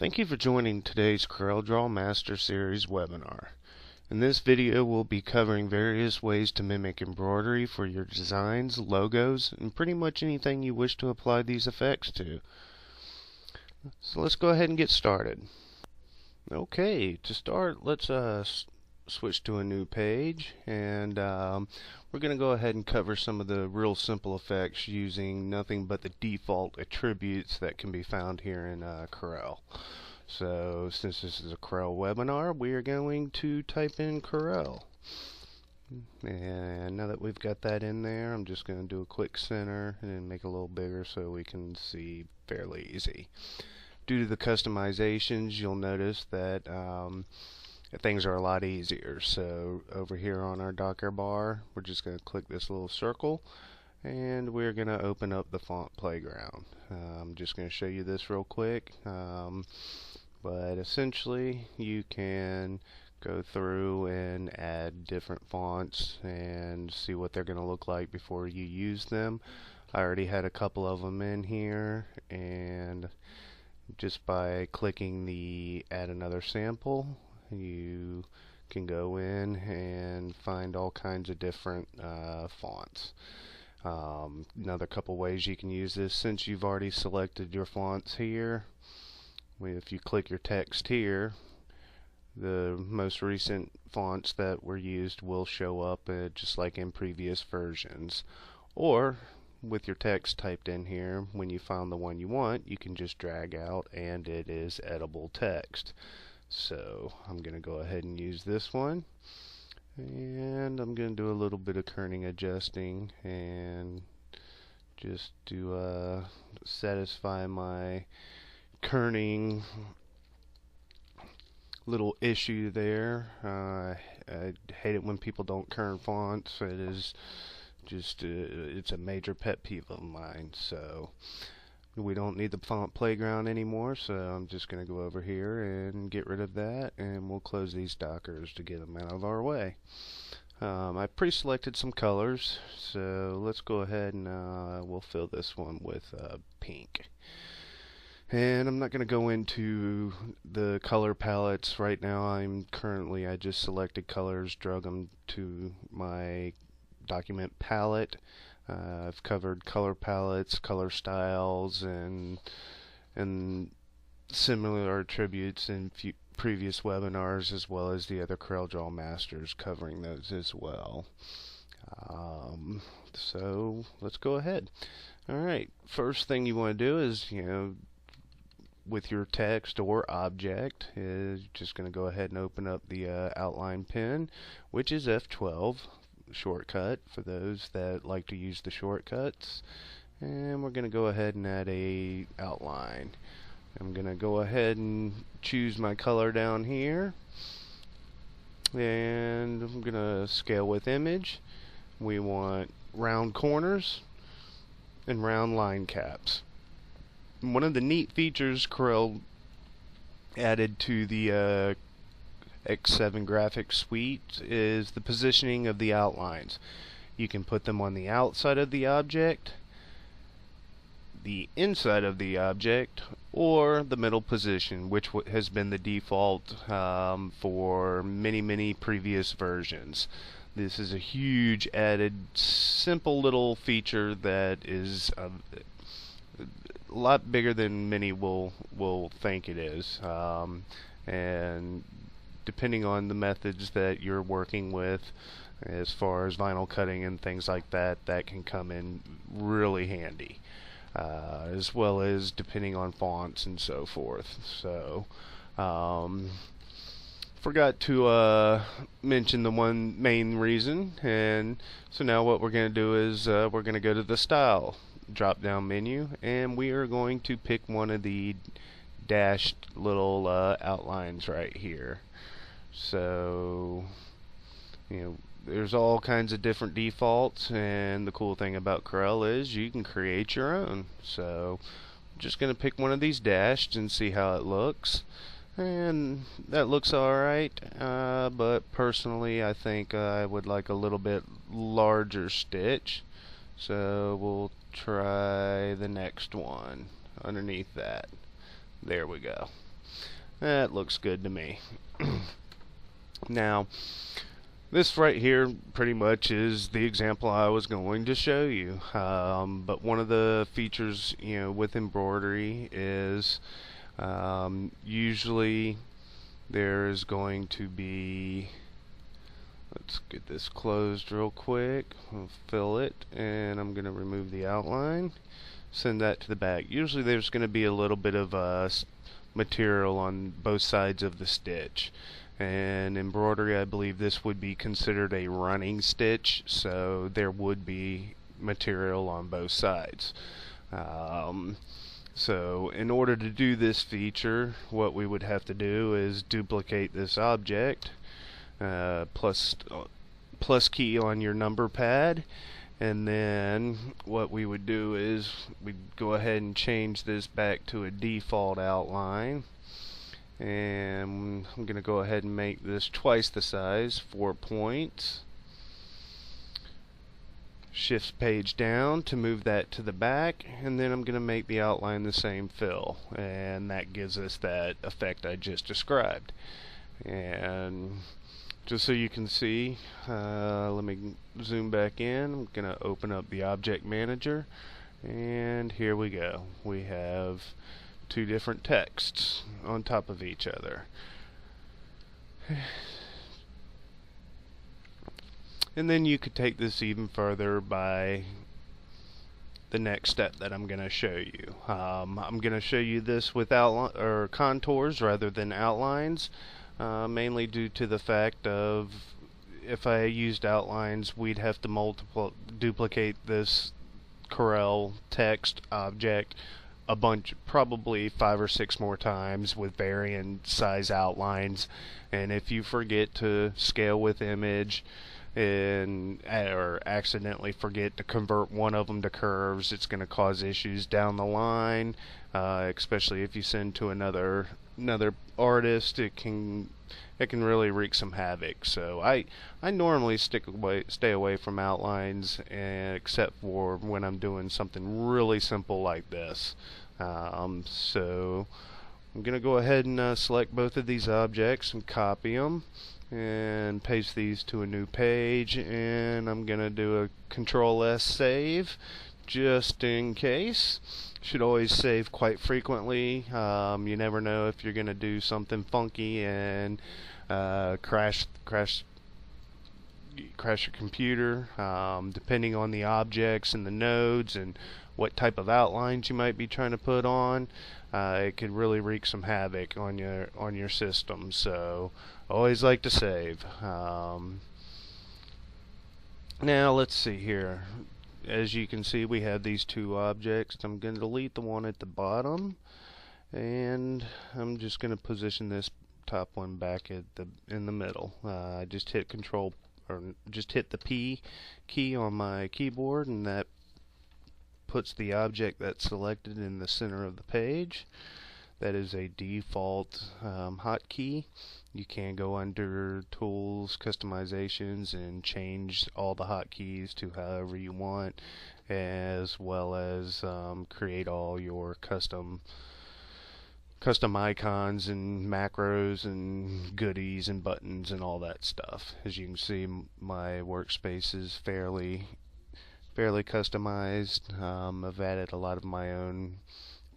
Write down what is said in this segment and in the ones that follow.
Thank you for joining today's CorelDRAW Master Series webinar. In this video, we'll be covering various ways to mimic embroidery for your designs, logos, and pretty much anything you wish to apply these effects to. So let's go ahead and get started. Okay, to start, let's switch to a new page, and we're going to go ahead and cover some of the real simple effects using nothing but the default attributes that can be found here in Corel. So since this is a Corel webinar, we are going to type in Corel. And now that we've got that in there, I'm just going to do a quick center and then make it a little bigger so we can see fairly easy. Due to the customizations, you'll notice that things are a lot easier. So over here on our Docker bar, we're just going to click this little circle and we're going to open up the font playground. I'm just going to show you this real quick, but essentially you can go through and add different fonts and see what they're going to look like before you use them. I already had a couple of them in here, and just by clicking the add another sample, you can go in and find all kinds of different fonts. Another couple ways you can use this, since you've already selected your fonts here, if you click your text here, the most recent fonts that were used will show up just like in previous versions. Or with your text typed in here, when you found the one you want, you can just drag out and it is editable text. So I'm going to go ahead and use this one, and I'm going to do a little bit of kerning adjusting and just to satisfy my kerning little issue there. I hate it when people don't kern fonts. It is just it's a major pet peeve of mine. So we don't need the font playground anymore, so I'm just going to go over here and get rid of that, and we'll close these dockers to get them out of our way. I pre-selected some colors, so let's go ahead and we'll fill this one with pink. And I'm not going to go into the color palettes right now. I just selected colors, drug them to my document palette. I've covered color palettes, color styles, and similar attributes in previous webinars, as well as the other CorelDRAW Masters covering those as well. So let's go ahead. Alright, first thing you want to do is, with your text or object, is just going to go ahead and open up the outline pen, which is F12 shortcut for those that like to use the shortcuts. And we're going to go ahead and add a outline. I'm going to go ahead and choose my color down here, and I'm going to scale with image. We want round corners and round line caps. One of the neat features Corel added to the X7 graphics suite is the positioning of the outlines. You can put them on the outside of the object, the inside of the object, or the middle position, which has been the default for many previous versions. This is a huge added simple little feature that is a lot bigger than many will think it is, and depending on the methods that you're working with, as far as vinyl cutting and things like that, that can come in really handy, as well as depending on fonts and so forth. So forgot to mention the one main reason, and so now what we're going to do is we're going to go to the style drop down menu, and we are going to pick one of the dashed little outlines right here. So there's all kinds of different defaults, and the cool thing about Corel is you can create your own. So I'm just going to pick one of these dashed and see how it looks, and that looks alright, but personally I think I would like a little bit larger stitch, so we'll try the next one underneath that. There we go. That looks good to me. Now, this right here pretty much is the example I was going to show you. But one of the features, with embroidery is usually there's going to be, let's get this closed real quick. I'll fill it, and I'm going to remove the outline. Send that to the back. Usually there's going to be a little bit of material on both sides of the stitch. And embroidery, I believe this would be considered a running stitch, so there would be material on both sides. So in order to do this feature, what we would have to do is duplicate this object, plus key on your number pad, and then what we would do is we'd go ahead and change this back to a default outline, and I'm going to go ahead and make this twice the size, 4 points. Shift page down to move that to the back, and then I'm going to make the outline the same fill, and that gives us that effect I just described. And just so you can see, let me zoom back in. I'm going to open up the object manager, and here we go. We have two different texts on top of each other. And then you could take this even further by the next step that I'm going to show you. I'm going to show you this with contours rather than outlines, mainly due to the fact of if I used outlines, we'd have to duplicate this Corel text object a bunch, probably 5 or 6 more times with varying size outlines. And if you forget to scale with image, or accidentally forget to convert one of them to curves, it's going to cause issues down the line, especially if you send to another artist. It can really wreak some havoc. So I normally stay away from outlines, except for when I'm doing something really simple like this. So I'm going to go ahead and select both of these objects and copy them and paste these to a new page, and I'm gonna do a Control-S save just in case. Should always save quite frequently. You never know if you're gonna do something funky and crash your computer, depending on the objects and the nodes and what type of outlines you might be trying to put on. It could really wreak some havoc on your system. So always like to save. Now let's see here. As you can see, we have these two objects. I'm going to delete the one at the bottom, and I'm just going to position this top one back in the middle. I just hit the P key on my keyboard, and that puts the object that's selected in the center of the page. That is a default hotkey. You can go under Tools, Customizations, and change all the hotkeys to however you want, as well as create all your custom icons and macros and goodies and buttons and all that stuff. As you can see, my workspace is fairly customized. I've added a lot of my own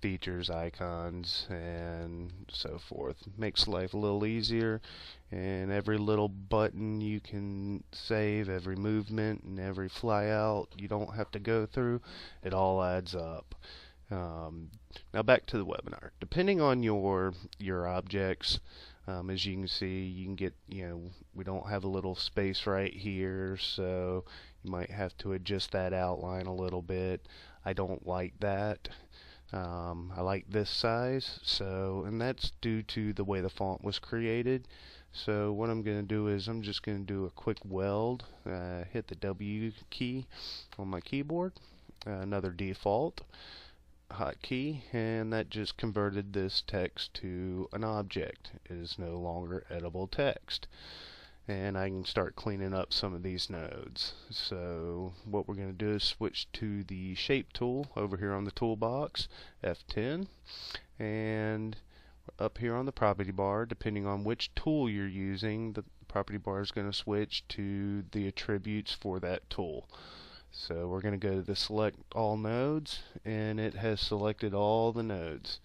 features, icons, and so forth. Makes life a little easier, and every little button you can save, every movement and every flyout you don't have to go through. It all adds up. Now back to the webinar. Depending on your objects, as you can see, you can get, we don't have a little space right here, so you might have to adjust that outline a little bit. I don't like that. I like this size, and that's due to the way the font was created. So what I'm going to do is I'm just going to do a quick weld, hit the W key on my keyboard, another default hotkey, and that just converted this text to an object. It is no longer editable text. And I can start cleaning up some of these nodes. So what we're going to do is switch to the shape tool over here on the toolbox, F10, and up here on the property bar, depending on which tool you're using, the property bar is going to switch to the attributes for that tool. So we're going to go to the select all nodes, and it has selected all the nodes.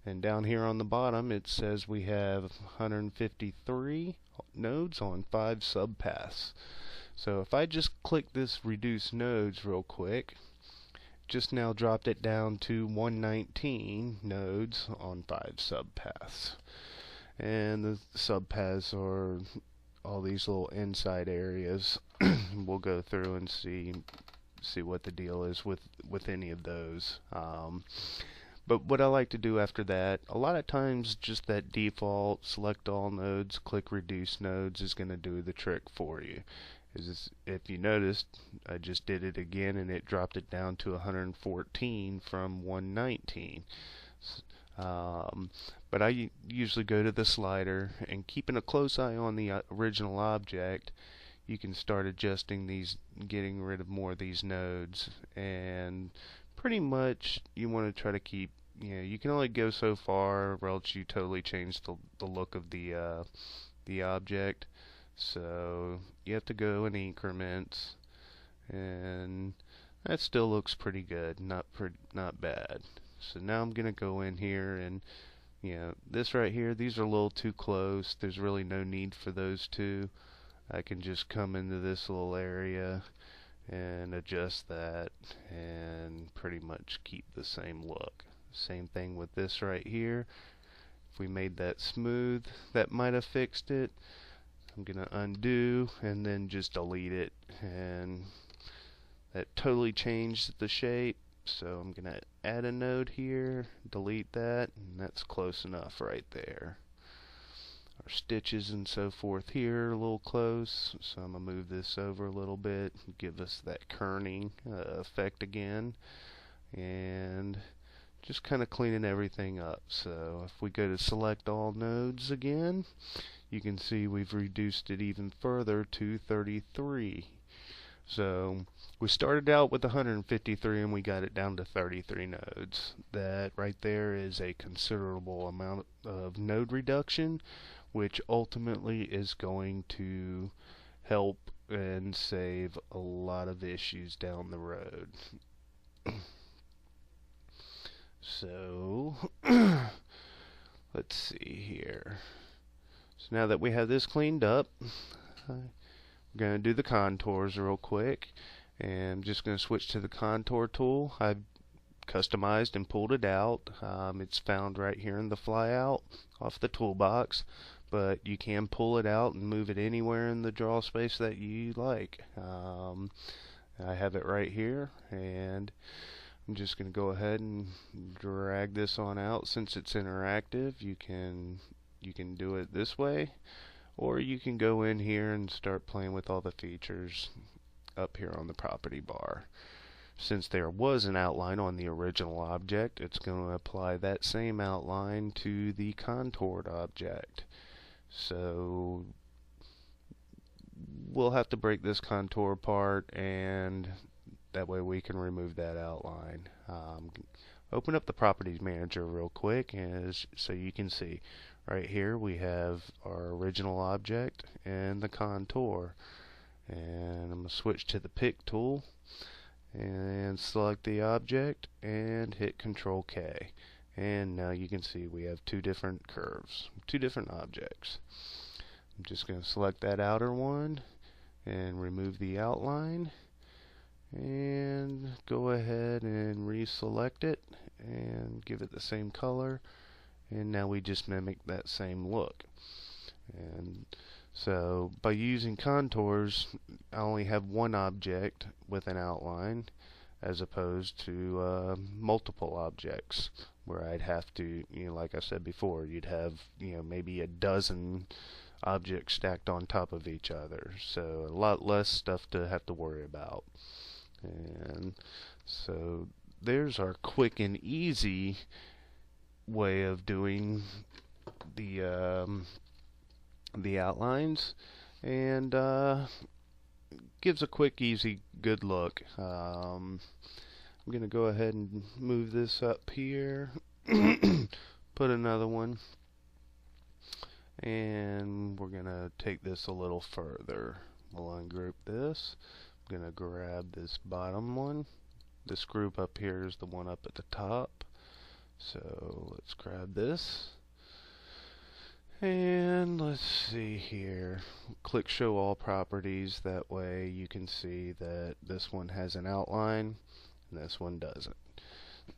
And down here on the bottom it says we have 153 nodes on 5 subpaths. So if I just click this reduce nodes real quick, just now dropped it down to 119 nodes on 5 subpaths. And the subpaths are all these little inside areas. We'll go through and see what the deal is with any of those. But what I like to do after that, a lot of times just that default select all nodes, click reduce nodes is going to do the trick for you. If you noticed, I just did it again and it dropped it down to 114 from 119. But I usually go to the slider, and keeping a close eye on the original object, you can start adjusting these, getting rid of more of these nodes. And pretty much you want to try to keep, you can only go so far or else you totally change the look of the object. So you have to go in increments, and that still looks pretty good, not bad. So now I'm gonna go in here, and this right here, these are a little too close. There's really no need for those two. I can just come into this little area and adjust that and pretty much keep the same look. Same thing with this right here. If we made that smooth, that might have fixed it. I'm gonna undo and then just delete it, and that totally changed the shape. So I'm gonna add a node here, delete that, and that's close enough right there. Our stitches and so forth here are a little close, so I'm gonna move this over a little bit, give us that kerning effect again, and just kind of cleaning everything up. So if we go to select all nodes again, you can see we've reduced it even further to 33. So we started out with 153 and we got it down to 33 nodes. That right there is a considerable amount of node reduction, which ultimately is going to help and save a lot of issues down the road. So let's see here. So now that we have this cleaned up, we're going to do the contours real quick, and I'm just going to switch to the contour tool. I've customized and pulled it out. It's found right here in the flyout off the toolbox, but you can pull it out and move it anywhere in the draw space that you like. I have it right here, and I'm just going to go ahead and drag this on out. Since it's interactive, you can do it this way, or you can go in here and start playing with all the features up here on the property bar. Since there was an outline on the original object, it's going to apply that same outline to the contoured object. So we'll have to break this contour apart, and that way we can remove that outline. Open up the Properties Manager real quick, so you can see right here we have our original object and the contour. And I'm going to switch to the Pick tool and select the object and hit Control K. And now you can see we have two different curves, two different objects. I'm just going to select that outer one and remove the outline, and go ahead and reselect it and give it the same color, and now we just mimic that same look. And so by using contours, I only have one object with an outline as opposed to multiple objects where I'd have to, like I said before, you'd have maybe a dozen objects stacked on top of each other, so a lot less stuff to have to worry about. And so there's our quick and easy way of doing the outlines, and gives a quick, easy, good look. I'm going to go ahead and move this up here, put another one And we're going to take this a little further. We'll ungroup this. I'm going to grab this bottom one. This group up here is the one up at the top. So let's grab this. And let's see here. Click Show All Properties. That way you can see that this one has an outline and this one doesn't.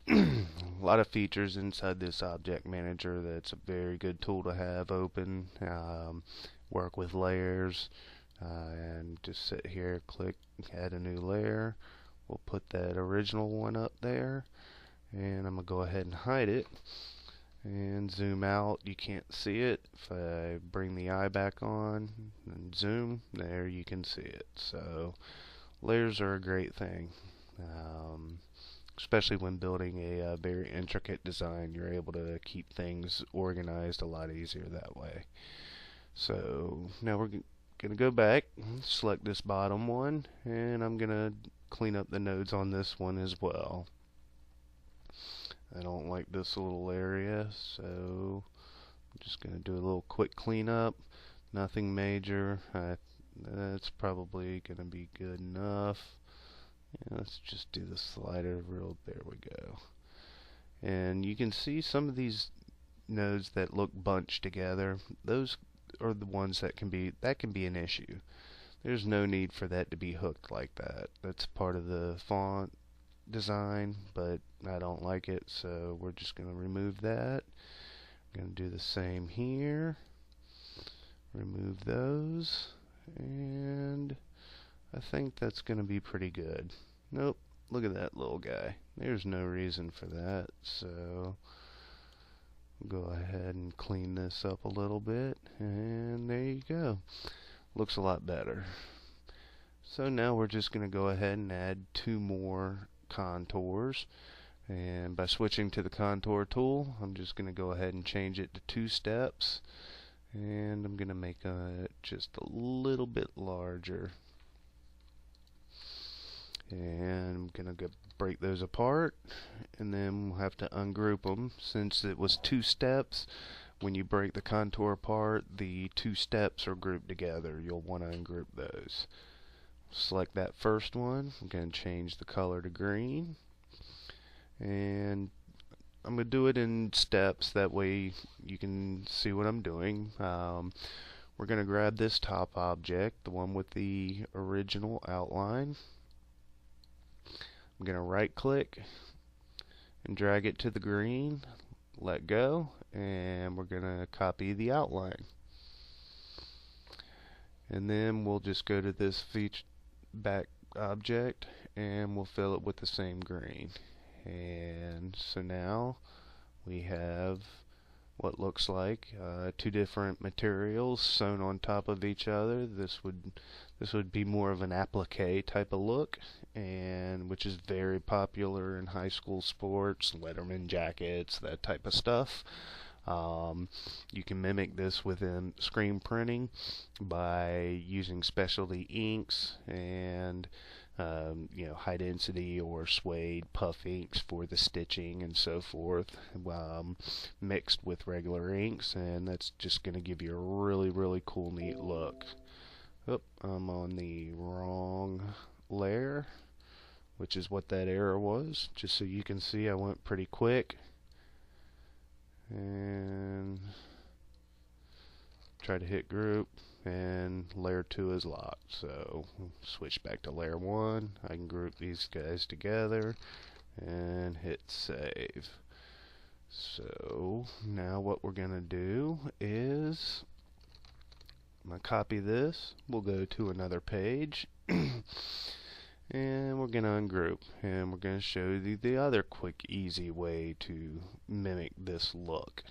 A lot of features inside this object manager. That's a very good tool to have open. Work with layers, and just sit here, click add a new layer. We'll put that original one up there, and I'm gonna go ahead and hide it and zoom out. You can't see it. If I bring the eye back on and zoom, there you can see it. So layers are a great thing. Especially when building a very intricate design, you're able to keep things organized a lot easier that way. So now we're going to go back, select this bottom one, and I'm going to clean up the nodes on this one as well. I don't like this little area, so I'm just going to do a little quick cleanup. Nothing major. That's probably going to be good enough. Yeah, let's just do the slider real. There we go. And you can see some of these nodes that look bunched together. Those are the ones that can be an issue. There's no need for that to be hooked like that. That's part of the font design, but I don't like it, so we're just going to remove that. I'm going to do the same here. Remove those, and I think that's going to be pretty good. Nope, look at that little guy. There's no reason for that, so go ahead and clean this up a little bit, and there you go. Looks a lot better. So now we're just going to go ahead and add 2 more contours, and by switching to the contour tool, I'm just going to go ahead and change it to 2 steps, and I'm going to make it just a little bit larger. And I'm going to break those apart, and then we'll have to ungroup them. Since it was 2 steps, when you break the contour apart, the 2 steps are grouped together. You'll want to ungroup those. Select that first one. I'm going to change the color to green, and I'm going to do it in steps, that way you can see what I'm doing. We're going to grab this top object, the one with the original outline. I'm going to right click and drag it to the green, let go, and we're going to copy the outline. And then we'll just go to this back object and we'll fill it with the same green. And so now we have what looks like 2 different materials sewn on top of each other. This would be more of an applique type of look, and which is very popular in high school sports, Letterman jackets, that type of stuff. You can mimic this within screen printing by using specialty inks and high density or suede puff inks for the stitching and so forth, mixed with regular inks, and that's just going to give you a really cool, neat look. Oh, I'm on the wrong layer, which is what that error was. Just so you can see, I went pretty quick and try to hit group, and layer 2 is locked. So switch back to layer 1. I can group these guys together and hit save. So now what we're gonna do is I'm gonna copy this. We'll go to another page and we're gonna ungroup, and we're gonna show you the other quick, easy way to mimic this look.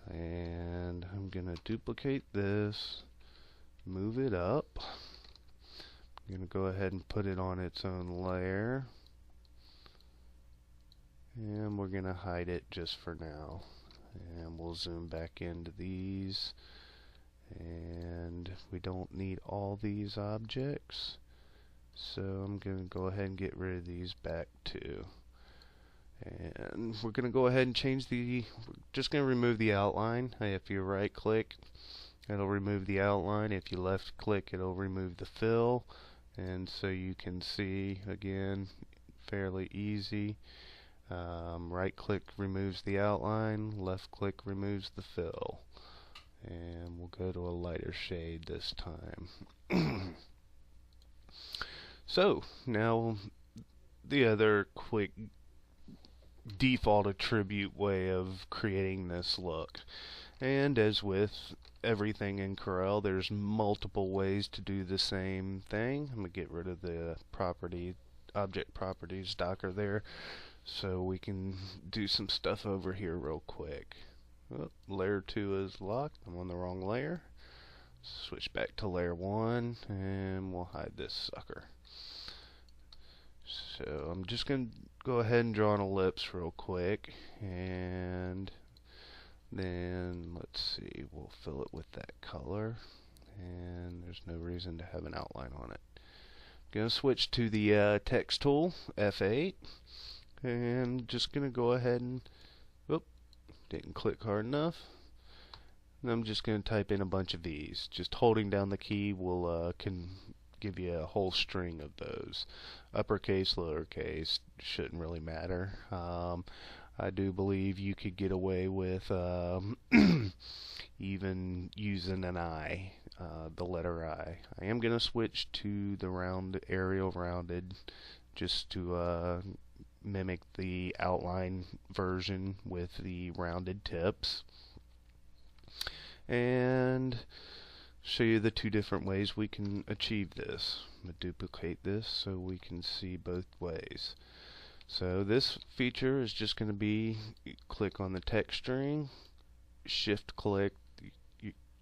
And I'm gonna duplicate this, move it up. I'm gonna go ahead and put it on its own layer, and we're gonna hide it just for now. And we'll zoom back into these, and we don't need all these objects, so I'm going to go ahead and get rid of these back too. And we're going to go ahead and change we're just going to remove the outline. If you right click, it'll remove the outline. If you left click, it'll remove the fill. And so you can see, again, fairly easy. Right click removes the outline, left click removes the fill. And we'll go to a lighter shade this time. So now the other quick default attribute way of creating this look. And as with everything in Corel, there's multiple ways to do the same thing. I'm going to get rid of the object properties docker there so we can do some stuff over here real quick. Oh, layer 2 is locked. I'm on the wrong layer. Switch back to layer 1 and we'll hide this sucker. So I'm just going to go ahead and draw an ellipse real quick, and then let's see, we'll fill it with that color, and there's no reason to have an outline on it. Going to switch to the text tool, F8, and just going to go ahead and, whoop, didn't click hard enough. And I'm just going to type in a bunch of V's. Just holding down the key will can give you a whole string of those. Uppercase, lowercase, shouldn't really matter. I do believe you could get away with even using an I, the letter I. I am going to switch to the round, Arial rounded, just to mimic the outline version with the rounded tips. And show you the two different ways we can achieve this. I'm going to duplicate this so we can see both ways. So this feature is just going to be, click on the text string, shift click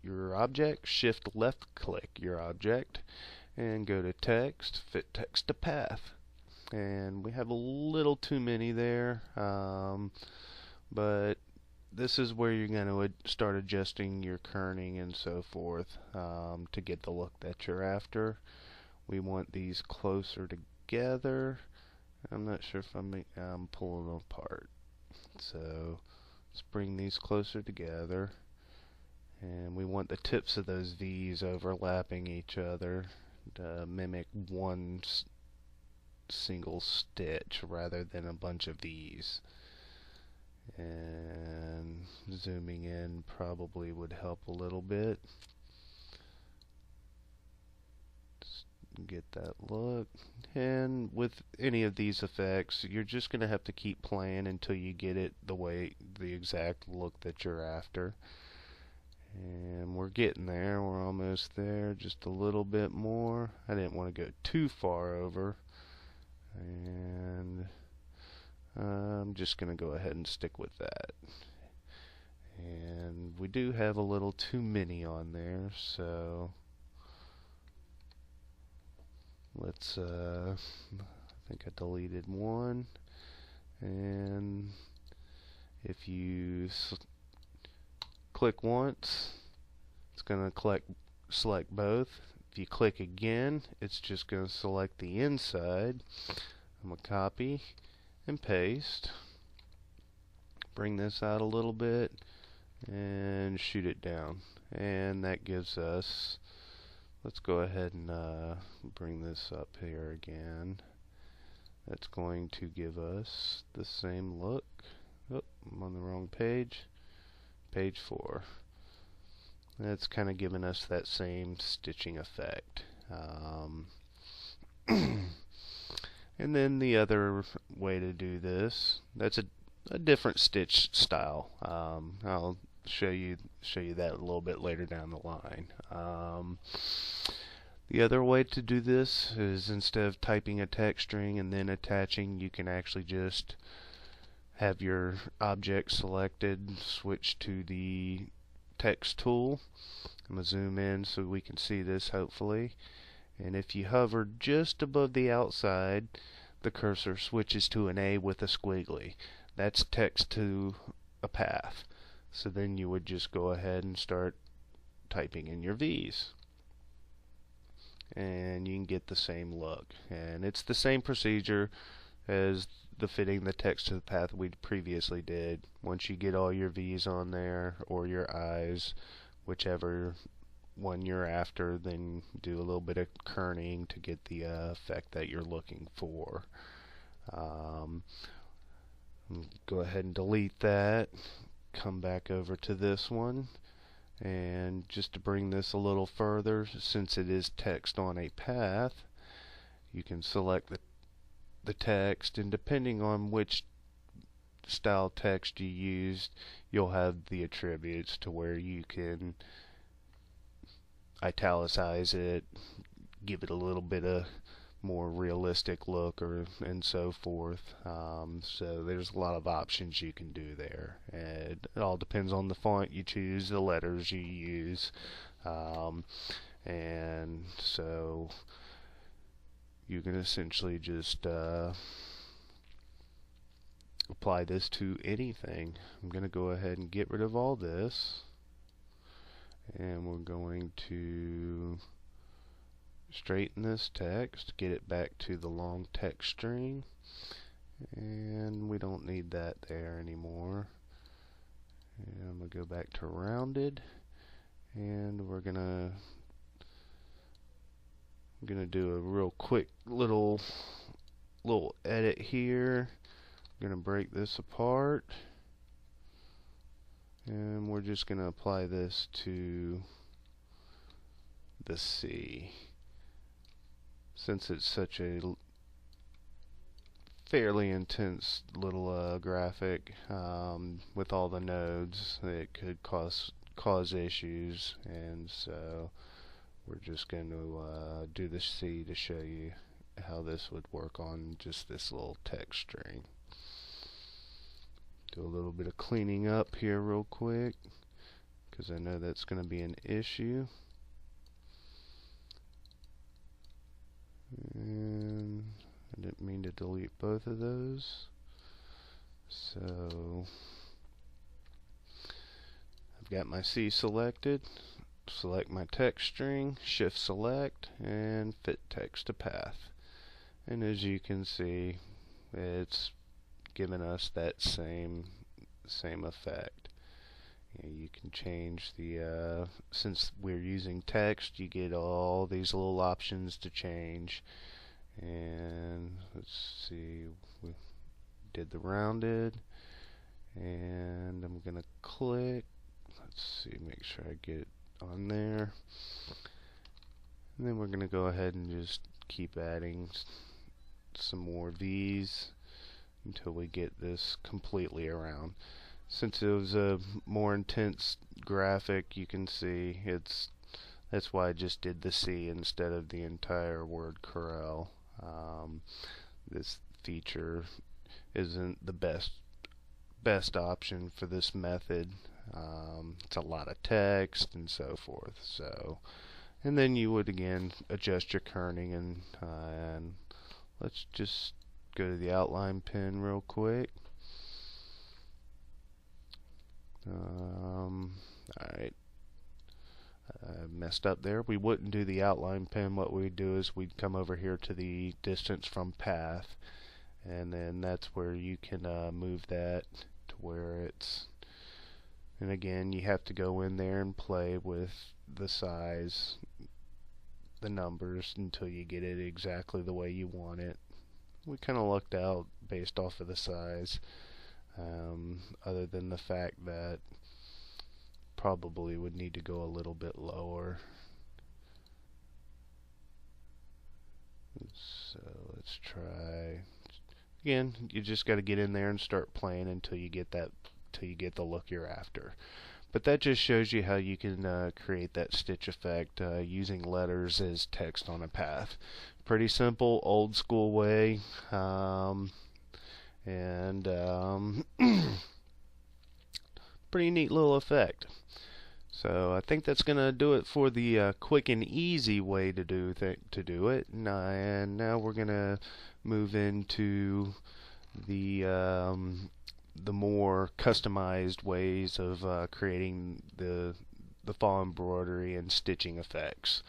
your object, shift left click your object, and go to text, fit text to path. And we have a little too many there, but this is where you're going to start adjusting your kerning and so forth to get the look that you're after. We want these closer together. I'm not sure if I'm pulling them apart. So let's bring these closer together. And we want the tips of those V's overlapping each other to mimic one single stitch rather than a bunch of V's. And zooming in probably would help a little bit. Just get that look. And with any of these effects, you're just going to have to keep playing until you get it the exact look that you're after. And we're getting there. We're almost there. Just a little bit more. I didn't want to go too far over. And I'm just going to go ahead and stick with that. And we do have a little too many on there, so let's, I think I deleted one. And if you click once, it's going to select both. If you click again, it's just going to select the inside. I'm going to copy and paste, bring this out a little bit and shoot it down, and that gives us, let's go ahead and bring this up here again. That's going to give us the same look. Oh, I'm on the wrong page, page 4. That's kind of giving us that same stitching effect. And then the other way to do this, that's a different stitch style. I'll show you that a little bit later down the line. The other way to do this is, instead of typing a text string and then attaching, you can actually just have your object selected, switch to the text tool. I'm going to zoom in so we can see this hopefully. And if you hover just above the outside, the cursor switches to an A with a squiggly. That's text to a path. So then you would just go ahead and start typing in your V's. And you can get the same look. And it's the same procedure as the fitting the text to the path we previously did. Once you get all your V's on there, or your I's, whichever one you're after, then do a little bit of kerning to get the effect that you're looking for. Go ahead and delete that. Come back over to this one, and just to bring this a little further, since it is text on a path, you can select the text, and depending on which style text you used, you'll have the attributes to where you can italicize it, give it a little bit of more realistic look, and so forth. So there's a lot of options you can do there, and it all depends on the font you choose, the letters you use, and so you can essentially just apply this to anything. I'm going to go ahead and get rid of all this, and we're going to straighten this text, get it back to the long text string, and we don't need that there anymore. And I'm going to go back to rounded, and we're gonna do a real quick little edit here. I'm going to break this apart, and we're just going to apply this to the C. Since it's such a fairly intense little graphic with all the nodes, it could cause issues, and so we're just going to do the C to show you how this would work on just this little text string. Do a little bit of cleaning up here real quick, because I know that's going to be an issue. And I didn't mean to delete both of those. So I've got my C selected. Select my text string, shift select, and fit text to path. And as you can see, it's given us that same effect. You can change the since we're using text, you get all these little options to change. And let's see, we did the rounded, and I'm gonna click, let's see, make sure I get it on there, and then we're gonna go ahead and just keep adding some more V's until we get this completely around. Since it was a more intense graphic, you can see that's why I just did the C instead of the entire word Corel. This feature isn't the best option for this method. It's a lot of text and so forth. So, and then you would again adjust your kerning, and let's just go to the outline pen real quick. Alright, I messed up there. We wouldn't do the outline pen. What we'd do is we'd come over here to the distance from path, and then that's where you can move that to where it's, and again you have to go in there and play with the size, the numbers, until you get it exactly the way you want it. We kind of lucked out based off of the size. Other than the fact that probably would need to go a little bit lower. So let's try again. You just got to get in there and start playing until you get the look you're after. But that just shows you how you can create that stitch effect using letters as text on a path. Pretty simple, old school way. And pretty neat little effect. So I think that's gonna do it for the quick and easy way to do it. And now we're gonna move into the more customized ways of creating the fall embroidery and stitching effects.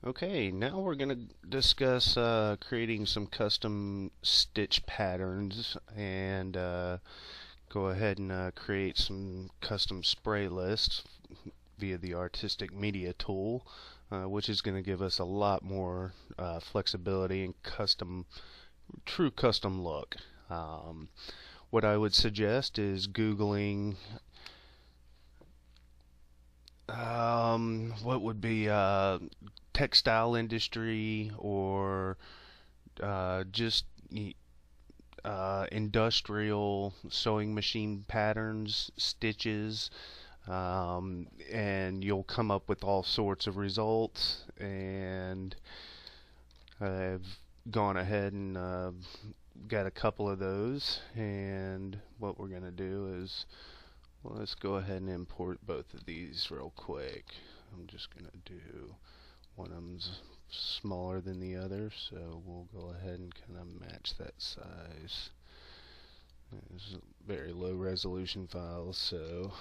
Okay, now we're going to discuss creating some custom stitch patterns and go ahead and create some custom spray lists via the artistic media tool, which is going to give us a lot more flexibility and true custom look. What I would suggest is Googling what would be textile industry or just industrial sewing machine patterns, stitches, and you'll come up with all sorts of results. And I've gone ahead and got a couple of those, and what we're going to do is, well, let's go ahead and import both of these real quick. I'm just going to do one of them's smaller than the other, so we'll go ahead and kind of match that size. It's very low resolution files, so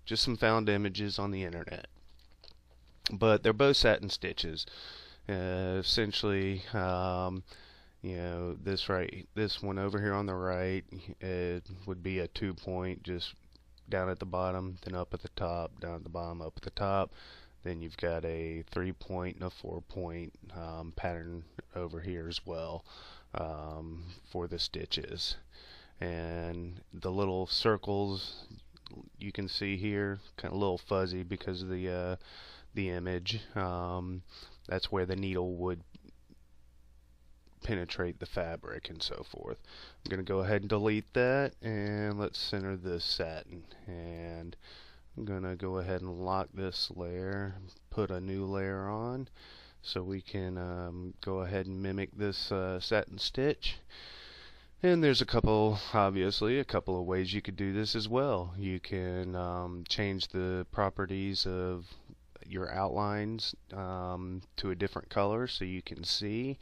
just some found images on the internet. But they're both satin stitches. Essentially, you know, this one over here on the right, it would be a 2-point, just down at the bottom, then up at the top, down at the bottom, up at the top. Then you've got a 3-point and a 4-point pattern over here as well for the stitches. And the little circles you can see here, kind of a little fuzzy because of the image. That's where the needle would penetrate the fabric and so forth. I'm going to go ahead and delete that, and let's center this satin. And I'm going to go ahead and lock this layer, put a new layer on, so we can go ahead and mimic this satin stitch. And there's obviously a couple of ways you could do this as well. You can change the properties of your outlines to a different color so you can see.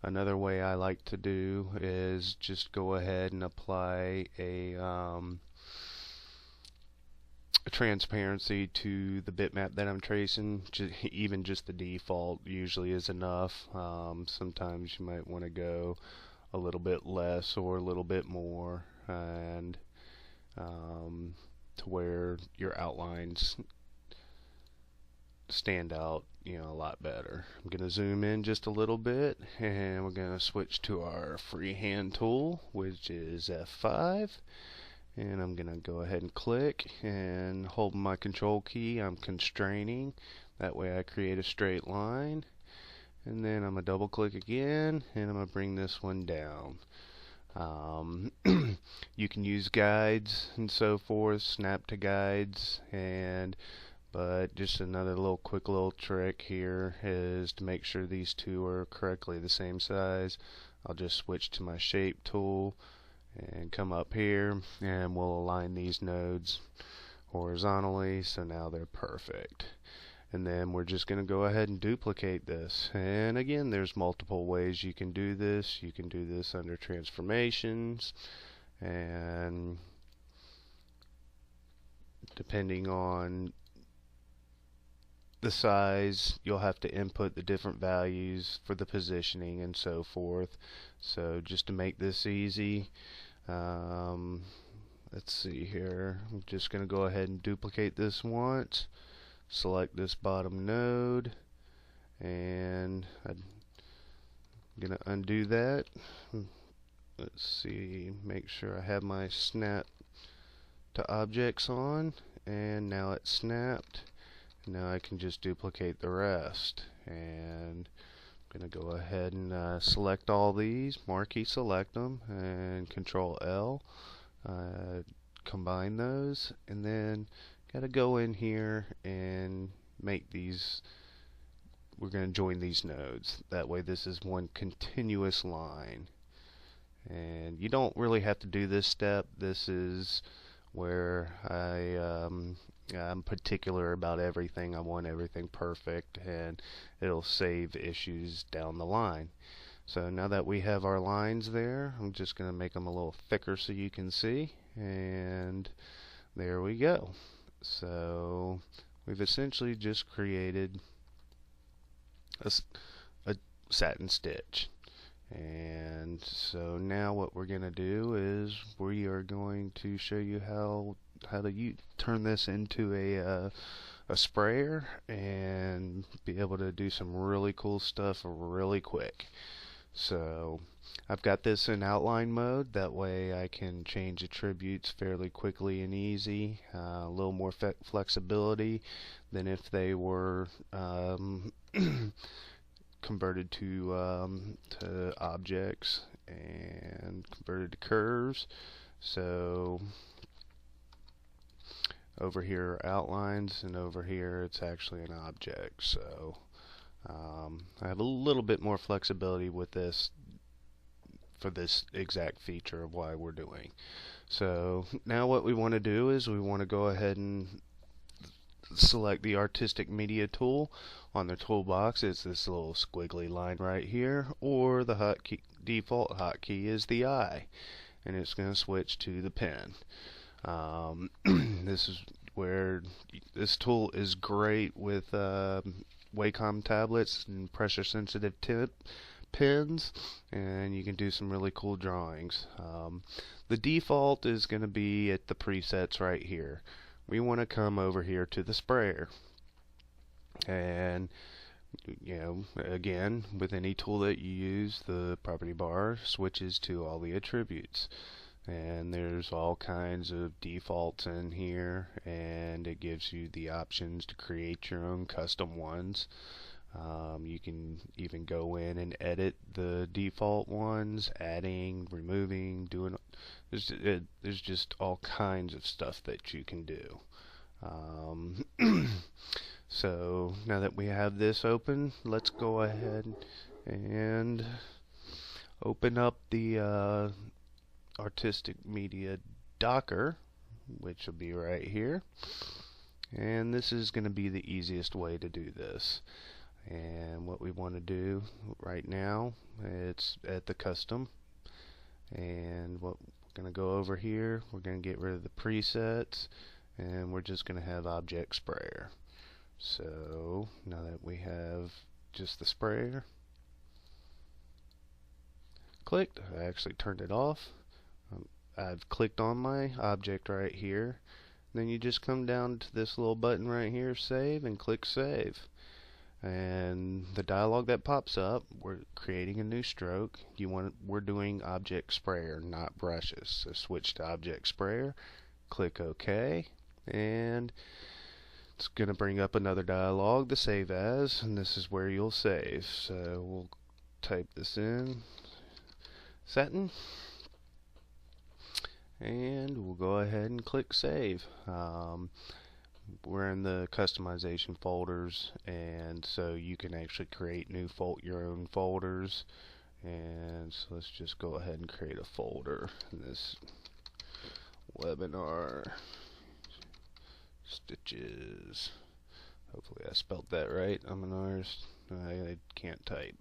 Another way I like to do is just go ahead and apply a transparency to the bitmap that I'm tracing. Even just the default usually is enough. Sometimes you might want to go a little bit less or a little bit more, and to where your outlines stand out, you know, a lot better. I'm going to zoom in just a little bit, and we're going to switch to our freehand tool, which is F5. And I'm going to go ahead and click, and holding my control key, I'm constraining. That way I create a straight line. And then I'm going to double click again, and I'm going to bring this one down. You can use guides and so forth, snap to guides, but just another quick little trick here is to make sure these two are correctly the same size. I'll just switch to my shape tool and come up here, and we'll align these nodes horizontally, so now they're perfect. And then we're just going to go ahead and duplicate this. And again, there's multiple ways you can do this. You can do this under transformations, and depending on the size, you'll have to input the different values for the positioning and so forth. So just to make this easy, let's see here, I'm just going to go ahead and duplicate this once, select this bottom node, and I'm going to undo that. Let's see, make sure I have my snap to objects on, and now it's snapped. Now I can just duplicate the rest, and I'm going to go ahead and select all these, marquee select them, and Control L, combine those, and then got to go in here and make these, we're going to join these nodes. That way this is one continuous line. And you don't really have to do this step. This is where I'm particular about everything. I want everything perfect, and it'll save issues down the line. So now that we have our lines there, I'm just going to make them a little thicker so you can see, and there we go. So we've essentially just created a satin stitch. And so now what we're going to do is we are going to show you how to turn this into a sprayer and be able to do some really cool stuff really quick. So I've got this in outline mode, that way I can change attributes fairly quickly and easy. A little more flexibility than if they were converted to objects and converted to curves. So over here are outlines, and over here it's actually an object. So I have a little bit more flexibility with this for this exact feature of why we're doing. So now what we want to do is we want to go ahead and select the artistic media tool. On the toolbox it's this little squiggly line right here, or the default hotkey is the I, and it's going to switch to the pen. This is where this tool is great with Wacom tablets and pressure sensitive pens, and you can do some really cool drawings. The default is going to be at the presets right here. We want to come over here to the sprayer, and again, with any tool that you use, the property bar switches to all the attributes, and there's all kinds of defaults in here, and it gives you the options to create your own custom ones. You can even go in and edit the default ones, adding, removing, doing. There's just all kinds of stuff that you can do. So now that we have this open, let's go ahead and open up the artistic media Docker, which will be right here. And this is going to be the easiest way to do this. And what we want to do right now, it's at the custom, and what we're going to go over here, we're going to get rid of the presets, and we're just going to have object sprayer. So now that we have just the sprayer clicked, I actually turned it off. I've clicked on my object right here. Then you just come down to this little button right here, save, and click save. And the dialog that pops up, we're creating a new stroke. We're doing object sprayer, not brushes. So switch to object sprayer, click OK, and it's going to bring up another dialog to save as, and this is where you'll save. So we'll type this in, satin, and we'll go ahead and click save. We're in the customization folders, and so you can actually create your own folders. And so let's just go ahead and create a folder in this webinar stitches. Hopefully I spelled that right. I'm an artist. I can't type.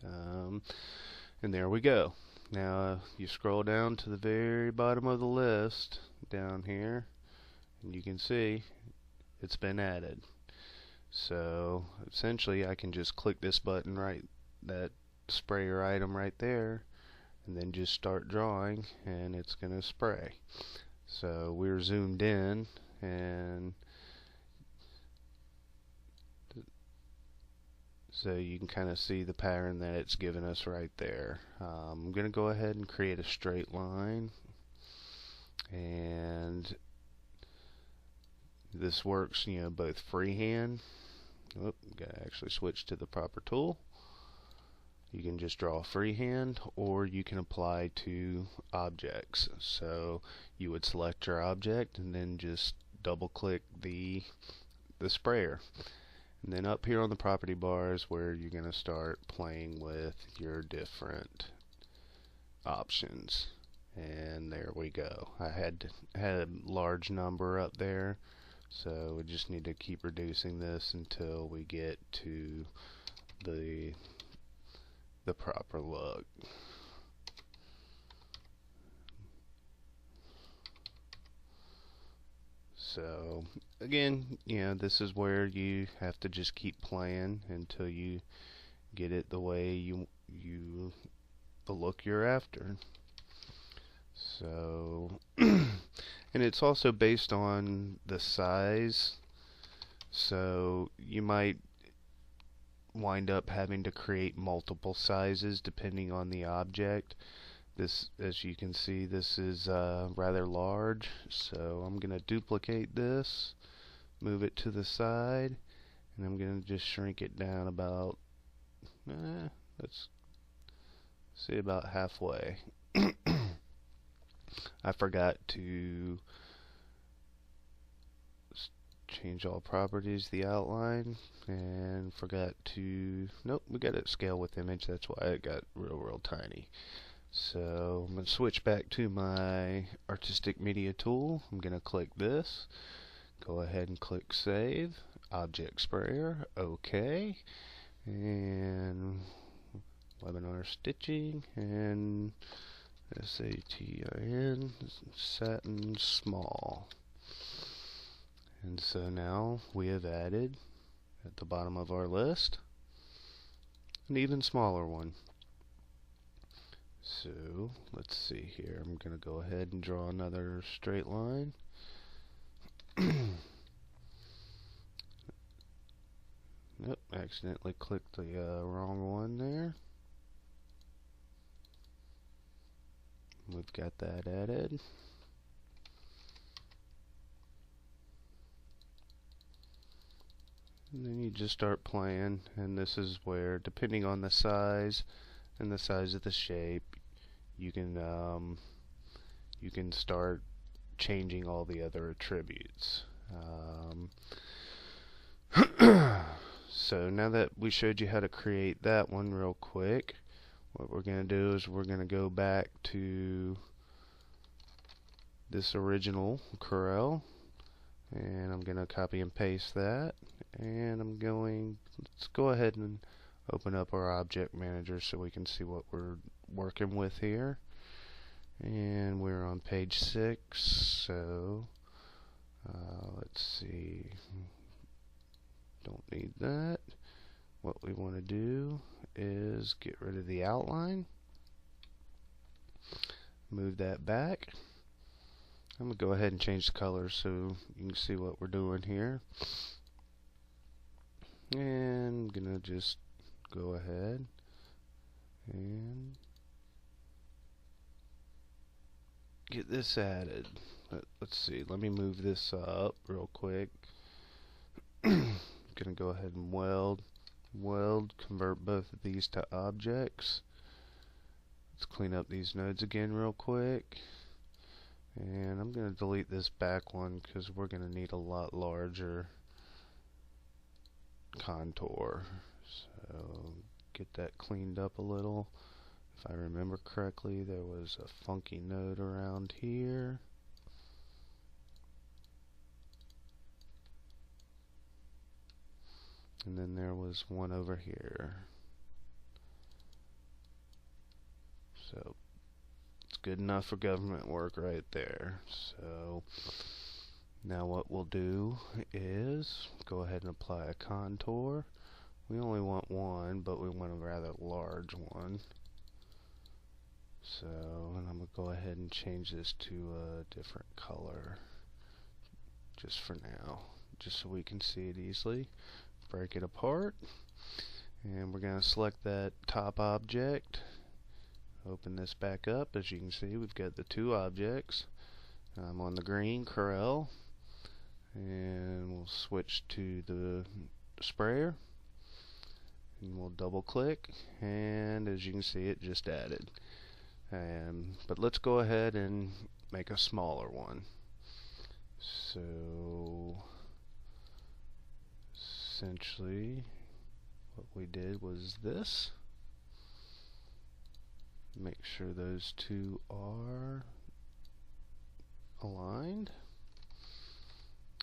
And there we go. Now you scroll down to the very bottom of the list down here, and you can see it's been added. So essentially I can just click this button, that sprayer item right there, and then just start drawing, and it's going to spray. So we're zoomed in, and so you can kind of see the pattern that it's given us right there. I'm going to go ahead and create a straight line, and this works, both freehand. Gotta actually switch to the proper tool. You can just draw freehand, or you can apply to objects. So you would select your object and then just double click the sprayer. And then up here on the property bar is where you're going to start playing with your different options. And there we go. I had a large number up there, so we just need to keep reducing this until we get to the proper look. So again, this is where you have to just keep playing until you get it the way the look you're after. So and it's also based on the size, so you might wind up having to create multiple sizes depending on the object. This, as you can see, this is rather large, so I'm going to duplicate this, move it to the side, and I'm going to just shrink it down about, let's see, about halfway. I forgot to change all properties, the outline, and forgot to, nope, we got it scale with image, that's why it got real tiny. So I'm going to switch back to my artistic media tool. I'm going to click this, go ahead and click save, object sprayer, OK, and webinar stitching, and SATIN, satin small. And so now we have added at the bottom of our list an even smaller one. So let's see here, I'm going to go ahead and draw another straight line. Nope, accidentally clicked the wrong one there. We've got that added. And then you just start playing, and this is where, depending on the size and the size of the shape, you can start changing all the other attributes. So now that we showed you how to create that one real quick, what we're going to do is we're going to go back to this original Corel, and I'm going to copy and paste that, and let's go ahead and open up our object manager so we can see what we're working with here. And we're on page 6, so let's see, don't need that. What we want to do is get rid of the outline, move that back. I'm going to go ahead and change the color so you can see what we're doing here. And I'm going to just go ahead and get this added. Let's see, let me move this up real quick. I'm going to go ahead and weld, convert both of these to objects. Let's clean up these nodes again real quick. And I'm going to delete this back one because we're going to need a lot larger contour. So get that cleaned up a little. If I remember correctly, there was a funky node around here. And then there was one over here. So it's good enough for government work right there. So now what we'll do is go ahead and apply a contour. We only want one, but we want a rather large one. So, and I'm going to go ahead and change this to a different color just for now, just so we can see it easily. Break it apart, and we're going to select that top object, open this back up. As you can see, we've got the two objects. I'm on the green Corel, and we'll switch to the sprayer, and we'll double click, and as you can see, it just added. But let's go ahead and make a smaller one. So essentially what we did was this. Make sure those two are aligned.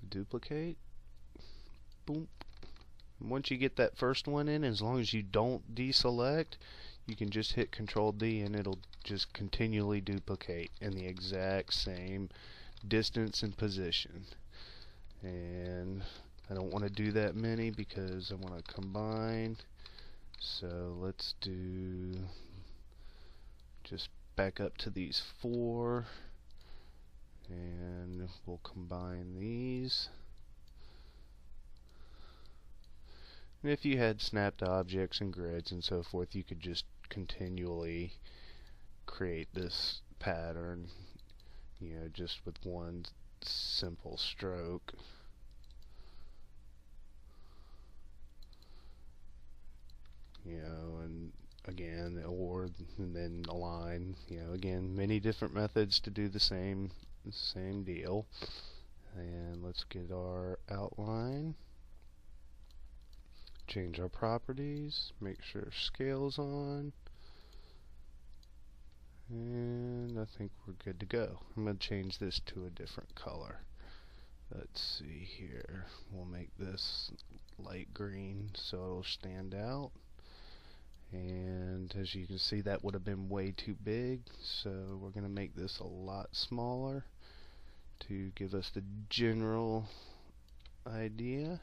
Duplicate. Boom. And once you get that first one in, as long as you don't deselect, you can just hit Control D and it'll just continually duplicate in the exact same distance and position. And I don't want to do that many because I want to combine So let's do, just back up to these 4, and we'll combine these. And if you had snapped objects and grids and so forth, you could just continually create this pattern, you know, just with one simple stroke. You know, and again, and then align. You know, again, many different methods to do the same deal. And let's get our outline. Change our properties. Make sure scale's on. And I think we're good to go. I'm going to change this to a different color. Let's see here. We'll make this light green so it'll stand out. And as you can see, that would have been way too big, so we're going to make this a lot smaller to give us the general idea.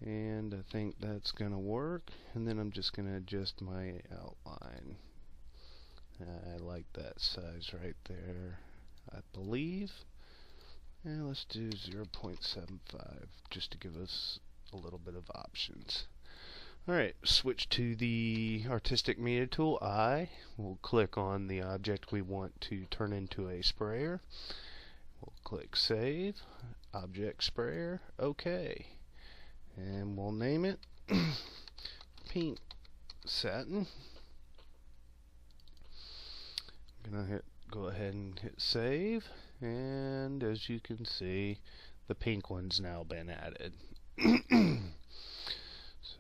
And I think that's going to work. And then I'm just going to adjust my outline. I like that size right there, I believe. And let's do 0.75 just to give us a little bit of options. Alright, switch to the Artistic Media tool. We'll click on the object we want to turn into a sprayer. We'll click Save, Object Sprayer, OK. And we'll name it Pink Satin. I'm going to go ahead and hit Save. And as you can see, the pink one's now been added.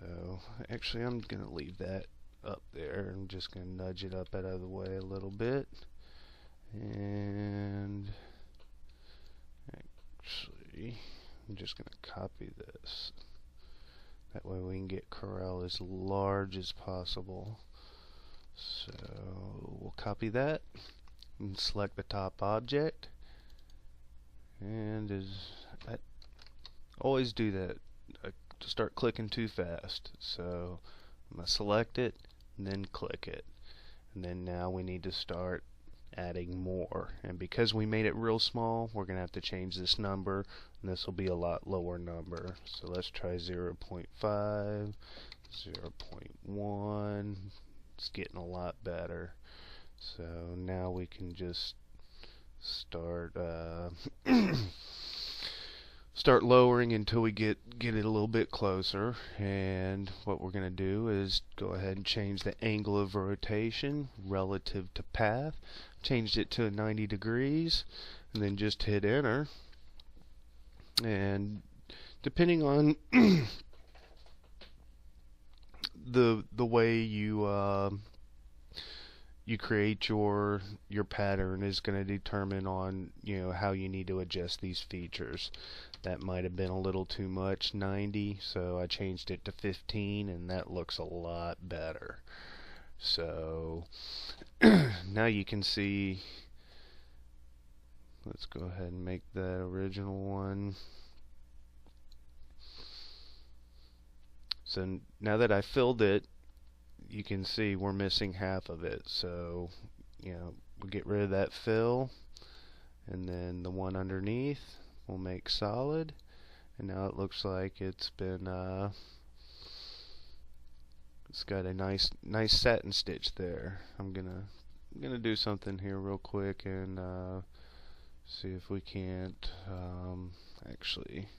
So actually I'm going to leave that up there. I'm just going to nudge it up out of the way a little bit. And actually I'm just going to copy this. That way we can get Corel as large as possible. So we'll copy that and select the top object. And I always do that. To start clicking too fast. So I'm going to select it and then click it. And then now we need to start adding more. And because we made it real small, we're going to have to change this number, and this will be a lot lower number. So let's try 0.5, 0.1. It's getting a lot better. So now we can just start start lowering until we get it a little bit closer. And what we're going to do is go ahead and change the angle of rotation relative to path. Changed it to 90 degrees, and then just hit enter. And depending on the way you create your pattern is going to determine on, you know, how you need to adjust these features. That might have been a little too much, 90, so I changed it to 15, and that looks a lot better. So now you can see, let's go ahead and make that original one. So now that I filled it, you can see we're missing half of it. So, you know, we'll get rid of that fill, and then the one underneath we'll make solid. And now it looks like it's been it's got a nice satin stitch there. I'm gonna do something here real quick and see if we can't actually,